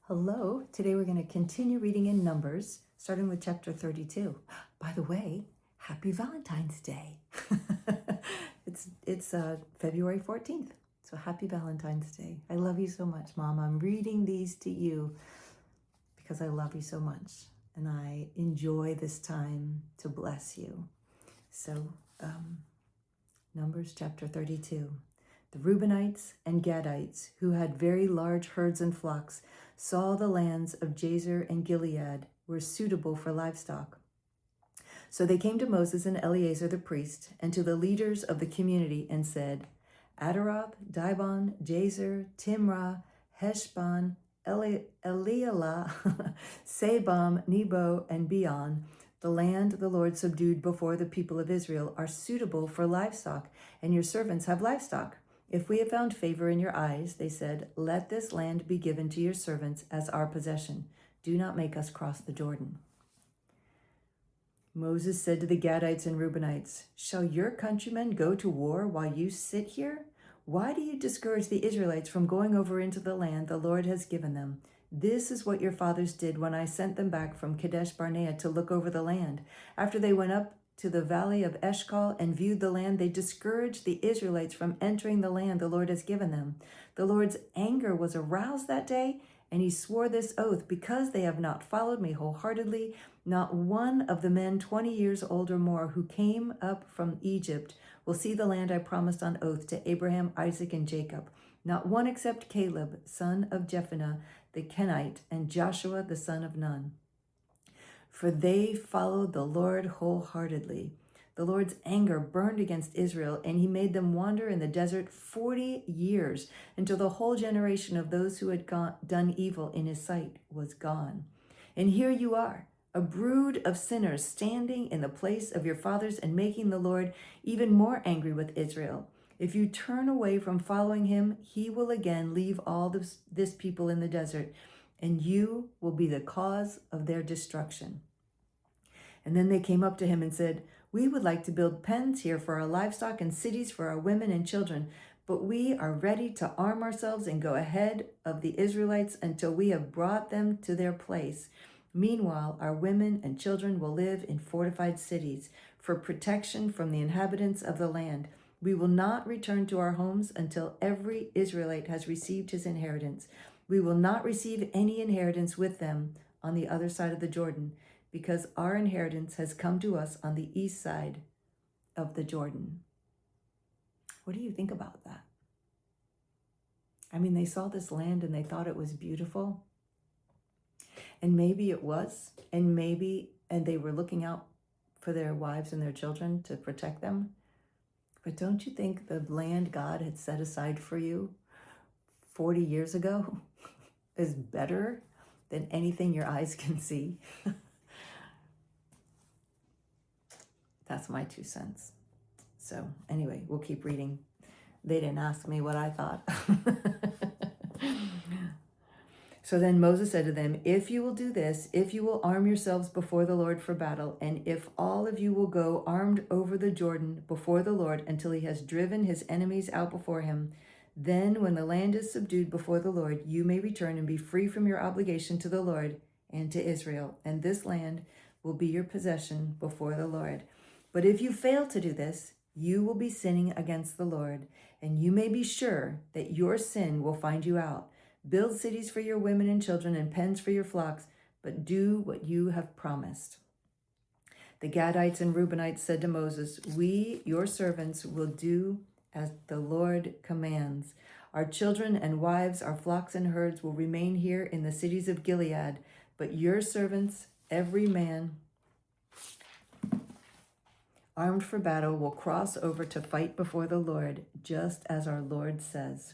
Hello, today we're going to continue reading in Numbers, starting with chapter 32. By the way, happy Valentine's Day. it's February 14th, so happy Valentine's Day. I love you so much, Mom. I'm reading these to you because I love you so much, and I enjoy this time to bless you. So, Numbers chapter 32. The Reubenites and Gadites, who had very large herds and flocks, saw the lands of Jazer and Gilead were suitable for livestock. So they came to Moses and Eleazar the priest and to the leaders of the community and said, Adaroth, Dibon, Jazer, Timrah, Heshbon, Elialah, Sabam, Nebo, and Beon, the land the Lord subdued before the people of Israel, are suitable for livestock, and your servants have livestock. If we have found favor in your eyes, they said, let this land be given to your servants as our possession. Do not make us cross the Jordan. Moses said to the Gadites and Reubenites, shall your countrymen go to war while you sit here? Why do you discourage the Israelites from going over into the land the Lord has given them? This is what your fathers did when I sent them back from Kadesh Barnea to look over the land. After they went up to the valley of Eshcol and viewed the land, they discouraged the Israelites from entering the land the Lord has given them. The Lord's anger was aroused that day, and he swore this oath, because they have not followed me wholeheartedly, not one of the men 20 years old or more who came up from Egypt will see the land I promised on oath to Abraham, Isaac, and Jacob. Not one except Caleb, son of Jephunneh the Kenite, and Joshua, the son of Nun. For they followed the Lord wholeheartedly. The Lord's anger burned against Israel, and he made them wander in the desert 40 years, until the whole generation of those who had done evil in his sight was gone. And here you are, a brood of sinners, standing in the place of your fathers and making the Lord even more angry with Israel. If you turn away from following him, he will again leave all this people in the desert, and you will be the cause of their destruction. And then they came up to him and said, we would like to build pens here for our livestock and cities for our women and children, but we are ready to arm ourselves and go ahead of the Israelites until we have brought them to their place. Meanwhile, our women and children will live in fortified cities for protection from the inhabitants of the land. We will not return to our homes until every Israelite has received his inheritance. We will not receive any inheritance with them on the other side of the Jordan, because our inheritance has come to us on the east side of the Jordan. What do you think about that? I mean, they saw this land and they thought it was beautiful. And maybe it was, and they were looking out for their wives and their children to protect them. But don't you think the land God had set aside for you 40 years ago is better than anything your eyes can see? That's my 2 cents. So anyway, we'll keep reading. They didn't ask me what I thought. So then Moses said to them, if you will do this, if you will arm yourselves before the Lord for battle, and if all of you will go armed over the Jordan before the Lord until he has driven his enemies out before him, then when the land is subdued before the Lord, you may return and be free from your obligation to the Lord and to Israel, and this land will be your possession before the Lord. But if you fail to do this, you will be sinning against the Lord, and you may be sure that your sin will find you out. Build cities for your women and children and pens for your flocks, but do what you have promised. The Gadites and Reubenites said to Moses, we, your servants, will do as the Lord commands. Our children and wives, our flocks and herds will remain here in the cities of Gilead, but your servants, every man armed for battle, will cross over to fight before the Lord, just as our Lord says.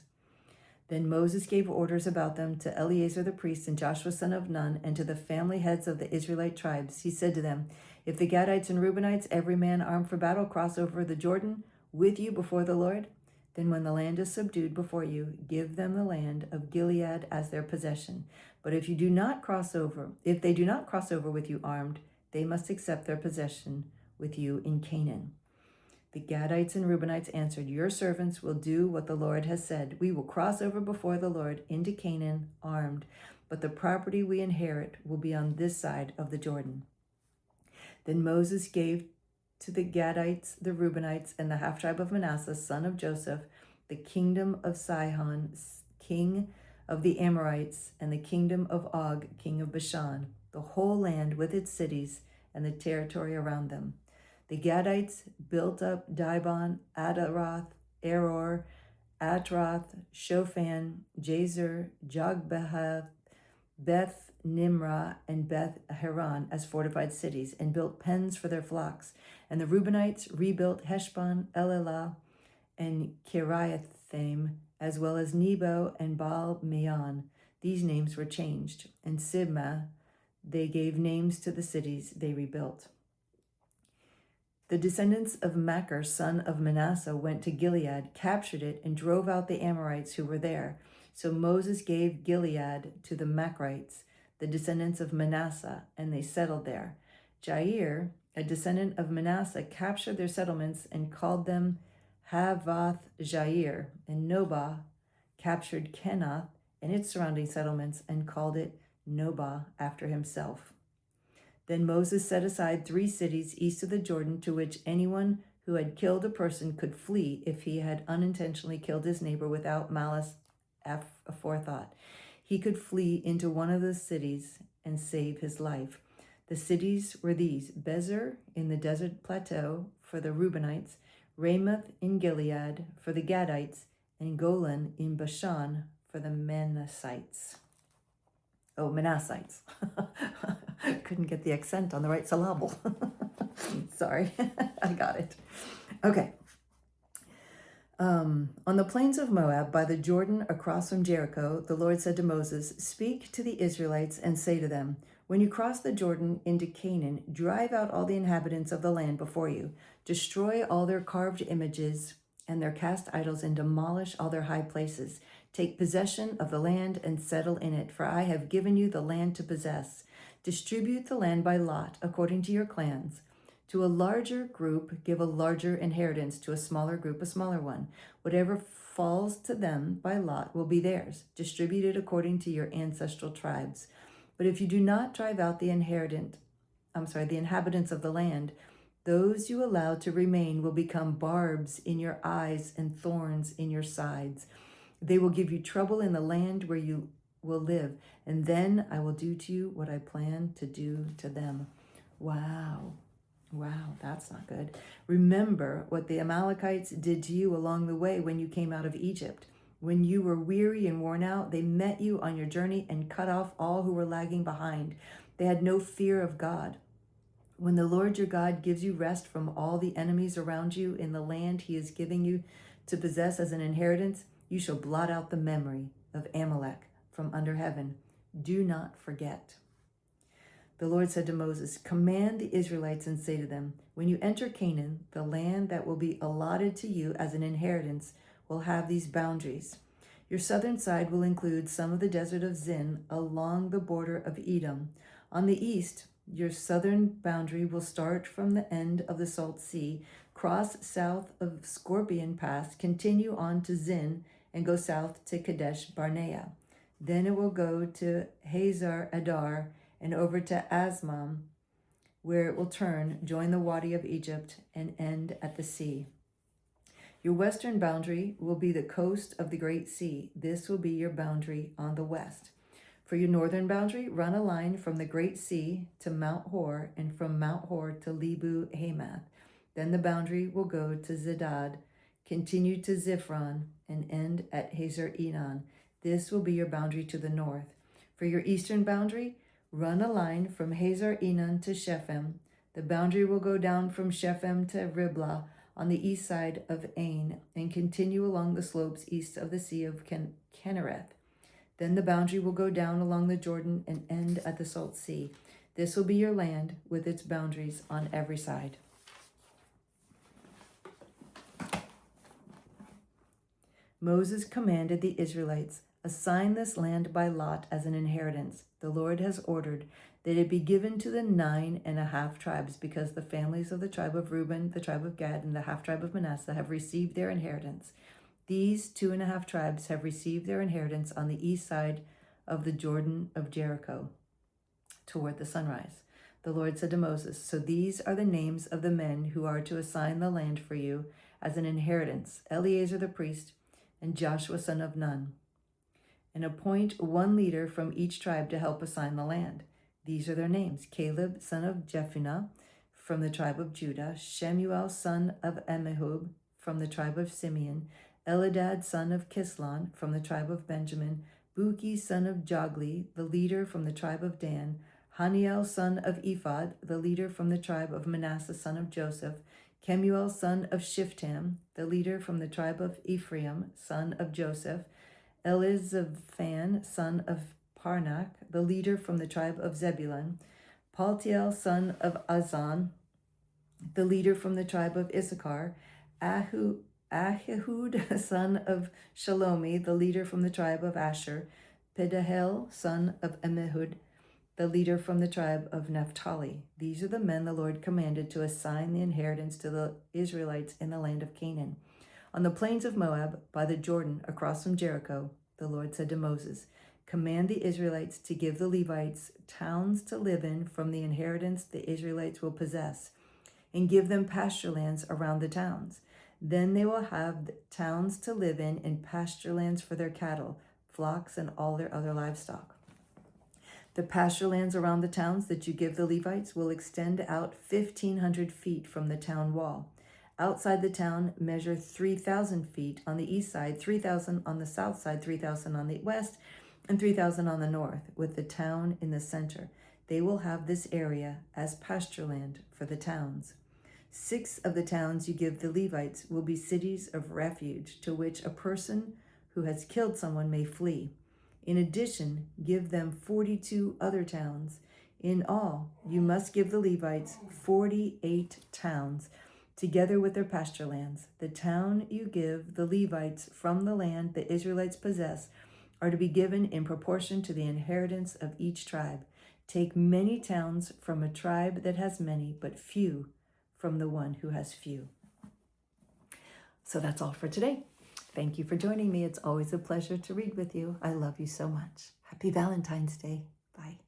Then Moses gave orders about them to Eleazar the priest and Joshua son of Nun, and to the family heads of the Israelite tribes. He said to them, if the Gadites and Reubenites, every man armed for battle, cross over the Jordan with you before the Lord, then when the land is subdued before you, give them the land of Gilead as their possession. But if they do not cross over with you armed, they must accept their possession with you in Canaan. The Gadites and Reubenites answered, your servants will do what the Lord has said. We will cross over before the Lord into Canaan armed. but the property we inherit will be on this side of the Jordan." Then Moses gave to the Gadites, the Reubenites, and the half-tribe of Manasseh, son of Joseph, the kingdom of Sihon, king of the Amorites, and the kingdom of Og, king of Bashan, the whole land with its cities and the territory around them. The Gadites built up Dibon, Adaroth, Eror, Atroth, Shophan, Jazer, Jogbehath, Beth Nimrah, and Beth Haran as fortified cities, and built pens for their flocks. And the Reubenites rebuilt Heshbon, Elelah, and Kiriathaim, as well as Nebo and Baal Meon. These names were changed. And Sibmah, they gave names to the cities they rebuilt. The descendants of Machir, son of Manasseh, went to Gilead, captured it, and drove out the Amorites who were there. So Moses gave Gilead to the Machrites, the descendants of Manasseh, and they settled there. Jair, a descendant of Manasseh, captured their settlements and called them Havoth Jair, and Nobah captured Kenath and its surrounding settlements and called it Nobah after himself. Then Moses set aside 3 cities east of the Jordan to which anyone who had killed a person could flee if he had unintentionally killed his neighbor without malice aforethought. He could flee into one of the cities and save his life. The cities were these: Bezer in the desert plateau for the Reubenites, Ramoth in Gilead for the Gadites, and Golan in Bashan for the Manassites. Oh, Manassites. Couldn't get the accent on the right syllable. Sorry, I got it. Okay. On the plains of Moab, by the Jordan across from Jericho, the Lord said to Moses, "Speak to the Israelites and say to them, when you cross the Jordan into Canaan, drive out all the inhabitants of the land before you. Destroy all their carved images and their cast idols and demolish all their high places. Take possession of the land and settle in it, for I have given you the land to possess. Distribute the land by lot according to your clans. To a larger group, give a larger inheritance. To a smaller group, a smaller one. Whatever falls to them by lot will be theirs, distributed according to your ancestral tribes. But if you do not drive out the inhabitants of the land, those you allow to remain will become barbs in your eyes and thorns in your sides. They will give you trouble in the land where you will live, and then I will do to you what I plan to do to them." Wow, that's not good. "Remember what the Amalekites did to you along the way when you came out of Egypt. When you were weary and worn out, they met you on your journey and cut off all who were lagging behind. They had no fear of God. When the Lord your God gives you rest from all the enemies around you in the land he is giving you to possess as an inheritance, you shall blot out the memory of Amalek from under heaven. Do not forget." The Lord said to Moses, "Command the Israelites and say to them, when you enter Canaan, the land that will be allotted to you as an inheritance will have these boundaries. Your southern side will include some of the desert of Zin along the border of Edom. On the east, your southern boundary will start from the end of the Salt Sea, cross south of Scorpion Pass, continue on to Zin, and go south to Kadesh Barnea. Then it will go to Hazar Adar and over to Asmam, where it will turn, join the Wadi of Egypt, and end at the sea. Your western boundary will be the coast of the Great Sea. This will be your boundary on the west. For your northern boundary, run a line from the Great Sea to Mount Hor, and from Mount Hor to Lebu Hamath. Then the boundary will go to Zedad, continue to Ziphron, and end at Hazar Enon. This will be your boundary to the north. For your eastern boundary, run a line from Hazar Enon to Shephem. The boundary will go down from Shephem to Riblah on the east side of Ain, and continue along the slopes east of the Sea of Kinnereth. Then the boundary will go down along the Jordan and end at the Salt Sea. This will be your land with its boundaries on every side." Moses commanded the Israelites, "Assign this land by lot as an inheritance. The Lord has ordered that it be given to the 9.5 tribes, because the families of the tribe of Reuben, the tribe of Gad, and the half-tribe of Manasseh have received their inheritance. These 2.5 tribes have received their inheritance on the east side of the Jordan of Jericho, toward the sunrise. The Lord said to Moses, "So these are the names of the men who are to assign the land for you as an inheritance: Eleazar the priest and Joshua son of Nun. And appoint one leader from each tribe to help assign the land. These are their names: Caleb son of Jephunneh from the tribe of Judah, Shemuel son of Ammihud from the tribe of Simeon, Eladad son of Kislon from the tribe of Benjamin, Buki son of Jogli, the leader from the tribe of Dan, Haniel son of Ephod, the leader from the tribe of Manasseh son of Joseph, Kemuel son of Shiftam, the leader from the tribe of Ephraim son of Joseph, Elizaphan son of Parnak, the leader from the tribe of Zebulun, Paltiel son of Azan, the leader from the tribe of Issachar, Ahihud son of Shalomi, the leader from the tribe of Asher, Pedahel son of Ammihud, the leader from the tribe of Naphtali. These are the men the Lord commanded to assign the inheritance to the Israelites in the land of Canaan. On the plains of Moab, by the Jordan, across from Jericho, the Lord said to Moses, "Command the Israelites to give the Levites towns to live in from the inheritance the Israelites will possess, and give them pasture lands around the towns. Then they will have towns to live in and pasture lands for their cattle, flocks, and all their other livestock. The pasture lands around the towns that you give the Levites will extend out 1,500 feet from the town wall. Outside the town, measure 3,000 feet on the east side, 3,000 on the south side, 3,000 on the west, and 3,000 on the north, with the town in the center. They will have this area as pasture land for the towns. 6 of the towns you give the Levites will be cities of refuge to which a person who has killed someone may flee. In addition, give them 42 other towns. In all, you must give the Levites 48 towns, together with their pasture lands. The town you give the Levites from the land the Israelites possess are to be given in proportion to the inheritance of each tribe. Take many towns from a tribe that has many, but few from the one who has few." So that's all for today. Thank you for joining me. It's always a pleasure to read with you. I love you so much. Happy Valentine's Day. Bye.